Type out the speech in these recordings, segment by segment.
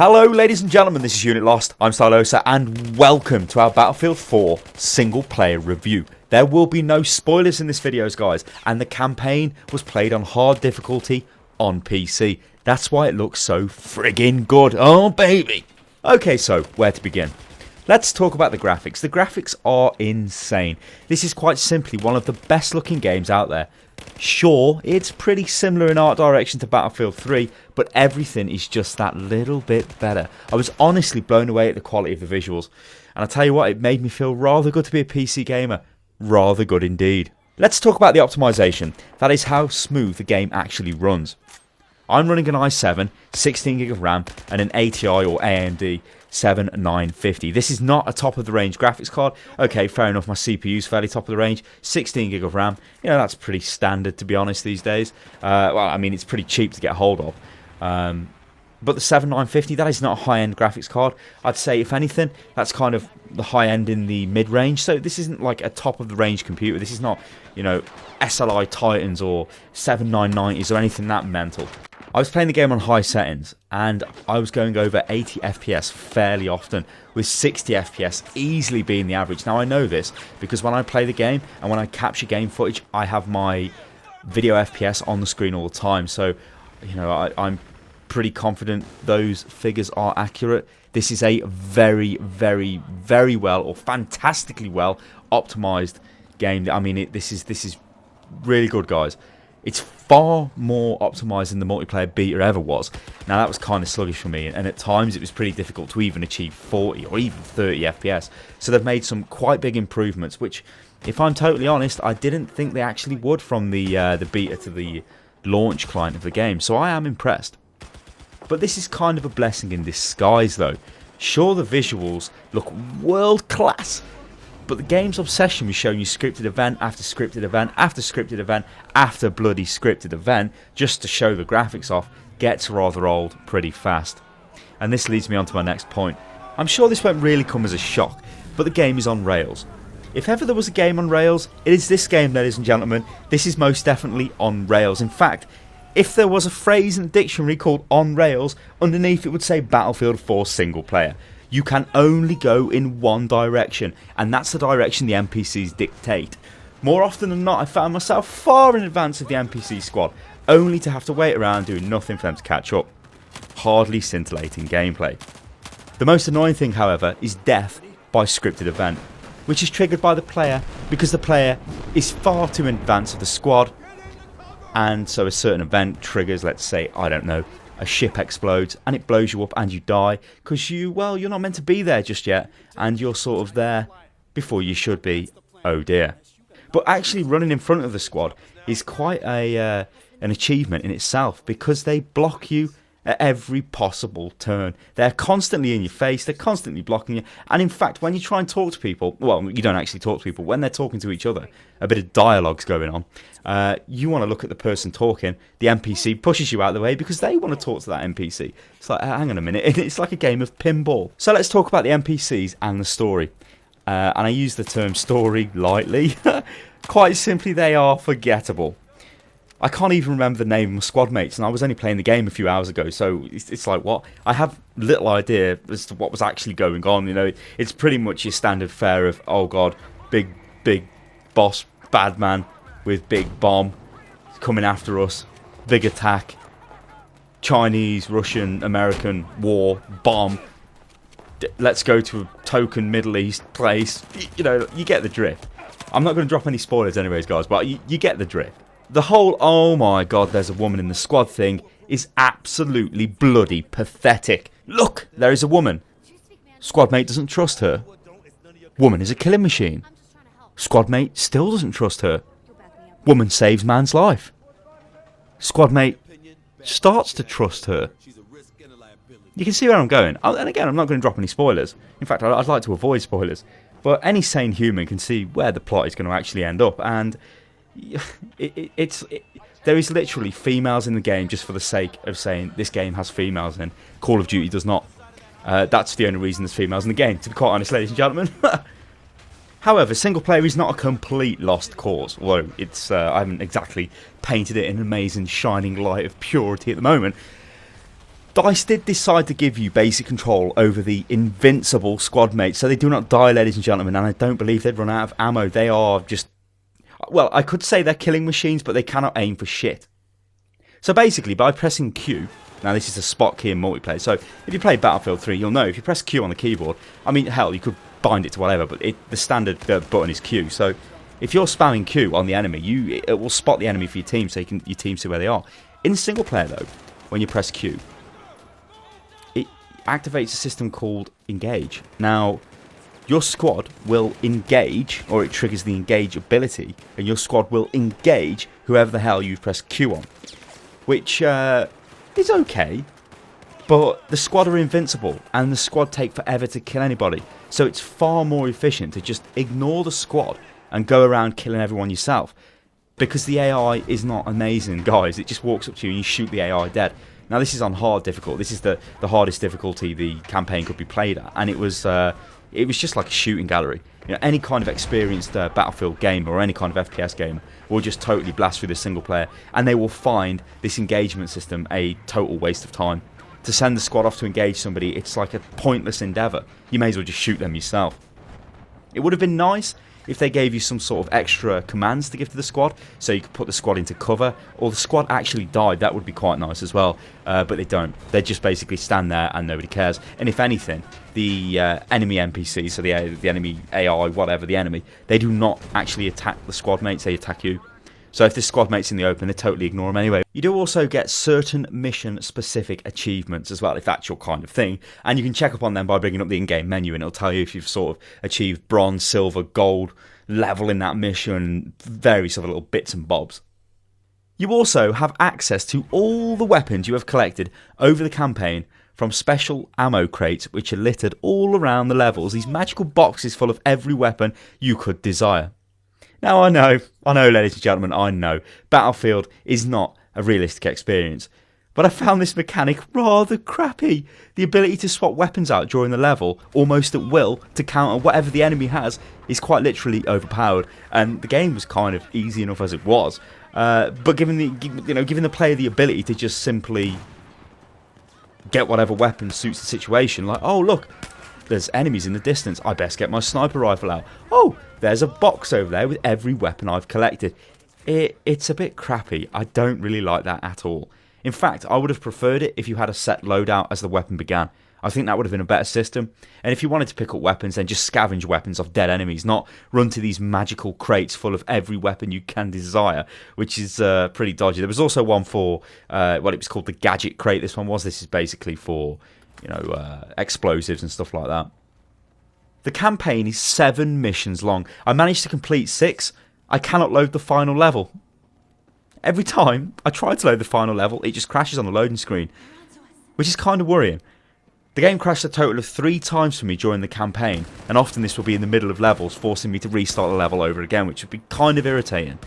Hello ladies and gentlemen, this is Unit Lost, I'm Stylosa and welcome to our Battlefield 4 single player review. There will be no spoilers in this video guys, and the campaign was played on hard difficulty on PC. That's why it looks so friggin' good, oh baby! Okay, so where to begin? Let's talk about the graphics. The graphics are insane. This is quite simply one of the best looking games out there. Sure, it's pretty similar in art direction to Battlefield 3, but everything is just that little bit better. I was honestly blown away at the quality of the visuals, and I tell you what, it made me feel rather good to be a PC gamer. Rather good indeed. Let's talk about the optimization. That is how smooth the game actually runs. I'm running an i7, 16GB of RAM, and an ATI or AMD 7950. This is not a top of the range graphics card. Okay, fair enough, my CPU's fairly top of the range. 16GB of RAM, you know, that's pretty standard to be honest these days. Well, I mean, it's pretty cheap to get a hold of. But the 7950, that is not a high-end graphics card. I'd say, if anything, that's kind of the high-end in the mid-range. So this isn't like a top-of-the-range computer. This is not, you know, SLI Titans or 7990s or anything that mental. I was playing the game on high settings and I was going over 80 FPS fairly often, with 60 FPS easily being the average. Now I know this because when I play the game and when I capture game footage, I have my video FPS on the screen all the time. So, you know, I'm pretty confident those figures are accurate. This is a very, very, very well, or fantastically well optimized game. I mean, this is really good, guys. It's far more optimized than the multiplayer beta ever was. Now that was kind of sluggish for me, and at times it was pretty difficult to even achieve 40 or even 30 FPS. So they've made some quite big improvements, which, if I'm totally honest, I didn't think they actually would from the beta to the launch client of the game. So I am impressed. But this is kind of a blessing in disguise though. Sure, the visuals look world class, but the game's obsession with showing you scripted event after scripted event after scripted event after bloody scripted event just to show the graphics off gets rather old pretty fast. And this leads me on to my next point. I'm sure this won't really come as a shock, but the game is on rails. If ever there was a game on rails, it is this game, ladies and gentlemen. This is most definitely on rails. In fact, if there was a phrase in the dictionary called on rails, underneath it would say Battlefield 4 single player. You can only go in one direction, and that's the direction the NPCs dictate. More often than not, I found myself far in advance of the NPC squad, only to have to wait around doing nothing for them to catch up. Hardly scintillating gameplay. The most annoying thing, however, is death by scripted event, which is triggered by the player because the player is far too in advance of the squad, and so a certain event triggers, let's say, I don't know, a ship explodes and it blows you up and you die because you're not meant to be there just yet, and you're sort of there before you should be. Oh dear. But actually running in front of the squad is quite an achievement in itself, because they block you at every possible turn. They're constantly in your face, they're constantly blocking you, and in fact when you try and talk to people, well, you don't actually talk to people, when they're talking to each other, a bit of dialogue's going on, you want to look at the person talking, the NPC pushes you out of the way because they want to talk to that NPC. It's like, hang on a minute, it's like a game of pinball. So let's talk about the NPCs and the story, and I use the term story lightly. Quite simply, they are forgettable. I can't even remember the name of my squad mates, and I was only playing the game a few hours ago, so it's like, what? I have little idea as to what was actually going on, you know. It's pretty much your standard fare of, oh god, big boss, bad man with big bomb coming after us, big attack, Chinese, Russian, American war, bomb, let's go to a token Middle East place, you know, you get the drift. I'm not going to drop any spoilers anyways, guys, but you get the drift. The whole, oh my god, there's a woman in the squad thing is absolutely bloody pathetic. Look, there is a woman. Squad mate doesn't trust her. Woman is a killing machine. Squad mate still doesn't trust her. Woman saves man's life. Squad mate starts to trust her. You can see where I'm going. And again, I'm not going to drop any spoilers. In fact, I'd like to avoid spoilers. But any sane human can see where the plot is going to actually end up, and there is literally females in the game just for the sake of saying this game has females in. Call of Duty does not. That's the only reason there's females in the game, to be quite honest, ladies and gentlemen. However, single player is not a complete lost cause, although it's I haven't exactly painted it in an amazing shining light of purity at the moment. DICE did decide to give you basic control over the invincible squad mates, so they do not die, ladies and gentlemen, and I don't believe they'd run out of ammo. They are just, well, I could say they're killing machines, but they cannot aim for shit. So basically, by pressing Q, now this is a spot key in multiplayer, so if you play Battlefield 3, you'll know if you press Q on the keyboard, I mean, hell, you could bind it to whatever, but the standard button is Q, so if you're spamming Q on the enemy, it will spot the enemy for your team, so your team see where they are. In single player, though, when you press Q, it activates a system called Engage. Now, your squad will engage, or it triggers the Engage ability, and your squad will engage whoever the hell you've pressed Q on. Which is okay, but the squad are invincible, and the squad take forever to kill anybody. So it's far more efficient to just ignore the squad and go around killing everyone yourself. Because the AI is not amazing, guys. It just walks up to you and you shoot the AI dead. Now this is on hard difficult. This is the hardest difficulty the campaign could be played at, and it was just like a shooting gallery. You know, any kind of experienced Battlefield gamer or any kind of FPS gamer will just totally blast through the single player, and they will find this engagement system a total waste of time. To send the squad off to engage somebody, it's like a pointless endeavour. You may as well just shoot them yourself. It would have been nice if they gave you some sort of extra commands to give to the squad, so you could put the squad into cover, or the squad actually died. That would be quite nice as well, but they don't. They just basically stand there and nobody cares. And if anything, the enemy NPCs, so the enemy AI, whatever the enemy, they do not actually attack the squad mates, they attack you. So if the squad mate's in the open, they totally ignore them anyway. You do also get certain mission-specific achievements as well, if that's your kind of thing. And you can check up on them by bringing up the in-game menu, and it'll tell you if you've sort of achieved bronze, silver, gold level in that mission, various other little bits and bobs. You also have access to all the weapons you have collected over the campaign from special ammo crates, which are littered all around the levels. These magical boxes full of every weapon you could desire. Now, I know, ladies and gentlemen, I know Battlefield is not a realistic experience, but I found this mechanic rather crappy. The ability to swap weapons out during the level, almost at will, to counter whatever the enemy has, is quite literally overpowered, and the game was kind of easy enough as it was. But giving the player the ability to just simply get whatever weapon suits the situation, like, oh look, there's enemies in the distance, I best get my sniper rifle out. Oh, there's a box over there with every weapon I've collected. It's a bit crappy. I don't really like that at all. In fact, I would have preferred it if you had a set loadout as the weapon began. I think that would have been a better system. And if you wanted to pick up weapons, then just scavenge weapons off dead enemies, not run to these magical crates full of every weapon you can desire, which is pretty dodgy. There was also one for, it was called the gadget crate. This is basically for, explosives and stuff like that. The campaign is 7 missions long. I managed to complete 6. I cannot load the final level. Every time I try to load the final level, it just crashes on the loading screen, which is kind of worrying. The game crashed a total of 3 times for me during the campaign, and often this will be in the middle of levels, forcing me to restart the level over again, which would be kind of irritating.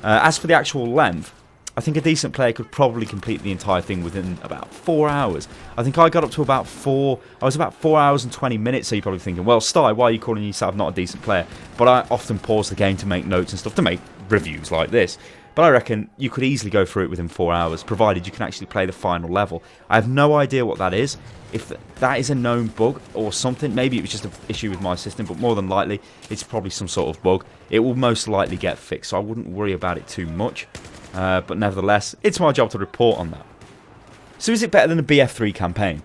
As for the actual length, I think a decent player could probably complete the entire thing within about 4 hours. I think I got up to about 4 hours and 20 minutes, so you're probably thinking, well, Sty, why are you calling yourself not a decent player? But I often pause the game to make notes and stuff, to make reviews like this. But I reckon you could easily go through it within 4 hours, provided you can actually play the final level. I have no idea what that is. If that is a known bug or something, maybe it was just an issue with my system, but more than likely, it's probably some sort of bug. It will most likely get fixed, so I wouldn't worry about it too much. But nevertheless, it's my job to report on that. So is it better than the BF3 campaign?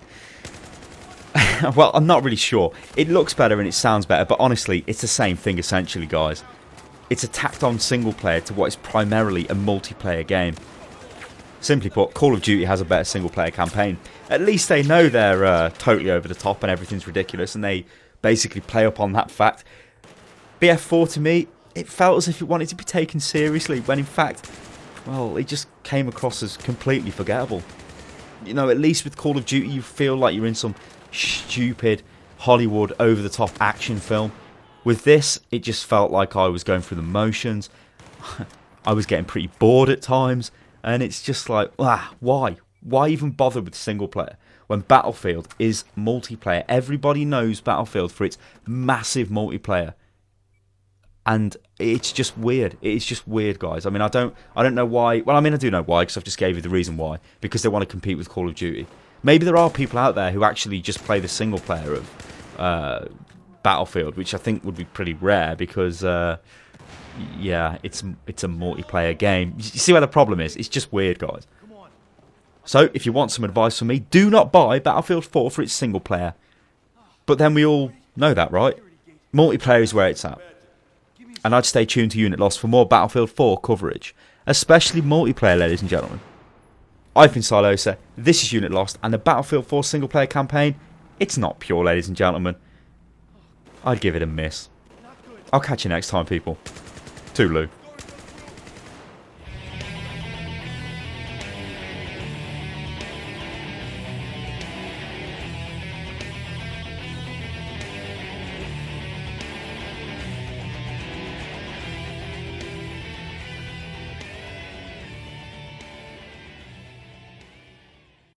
Well, I'm not really sure. It looks better and it sounds better, but honestly, it's the same thing essentially, guys. It's a tacked on single player to what is primarily a multiplayer game. Simply put, Call of Duty has a better single player campaign. At least they know they're totally over the top and everything's ridiculous, and they basically play up on that fact. BF4 to me, it felt as if it wanted to be taken seriously, when in fact, well, it just came across as completely forgettable. You know, at least with Call of Duty you feel like you're in some stupid Hollywood over-the-top action film. With this, it just felt like I was going through the motions. I was getting pretty bored at times, and it's just like, why? Why even bother with single player when Battlefield is multiplayer? Everybody knows Battlefield for its massive multiplayer. And it's just weird. It's just weird, guys. I don't know why. Well, I do know why, because I've just gave you the reason why. Because they want to compete with Call of Duty. Maybe there are people out there who actually just play the single player of Battlefield, which I think would be pretty rare because, yeah, it's a multiplayer game. You see where the problem is? It's just weird, guys. So, if you want some advice from me, do not buy Battlefield 4 for its single player. But then we all know that, right? Multiplayer is where it's at. And I'd stay tuned to Unit Lost for more Battlefield 4 coverage. Especially multiplayer, ladies and gentlemen. I've been Stylosa, this is Unit Lost, and the Battlefield 4 single player campaign, it's not pure, ladies and gentlemen. I'd give it a miss. I'll catch you next time, people. Toodaloo.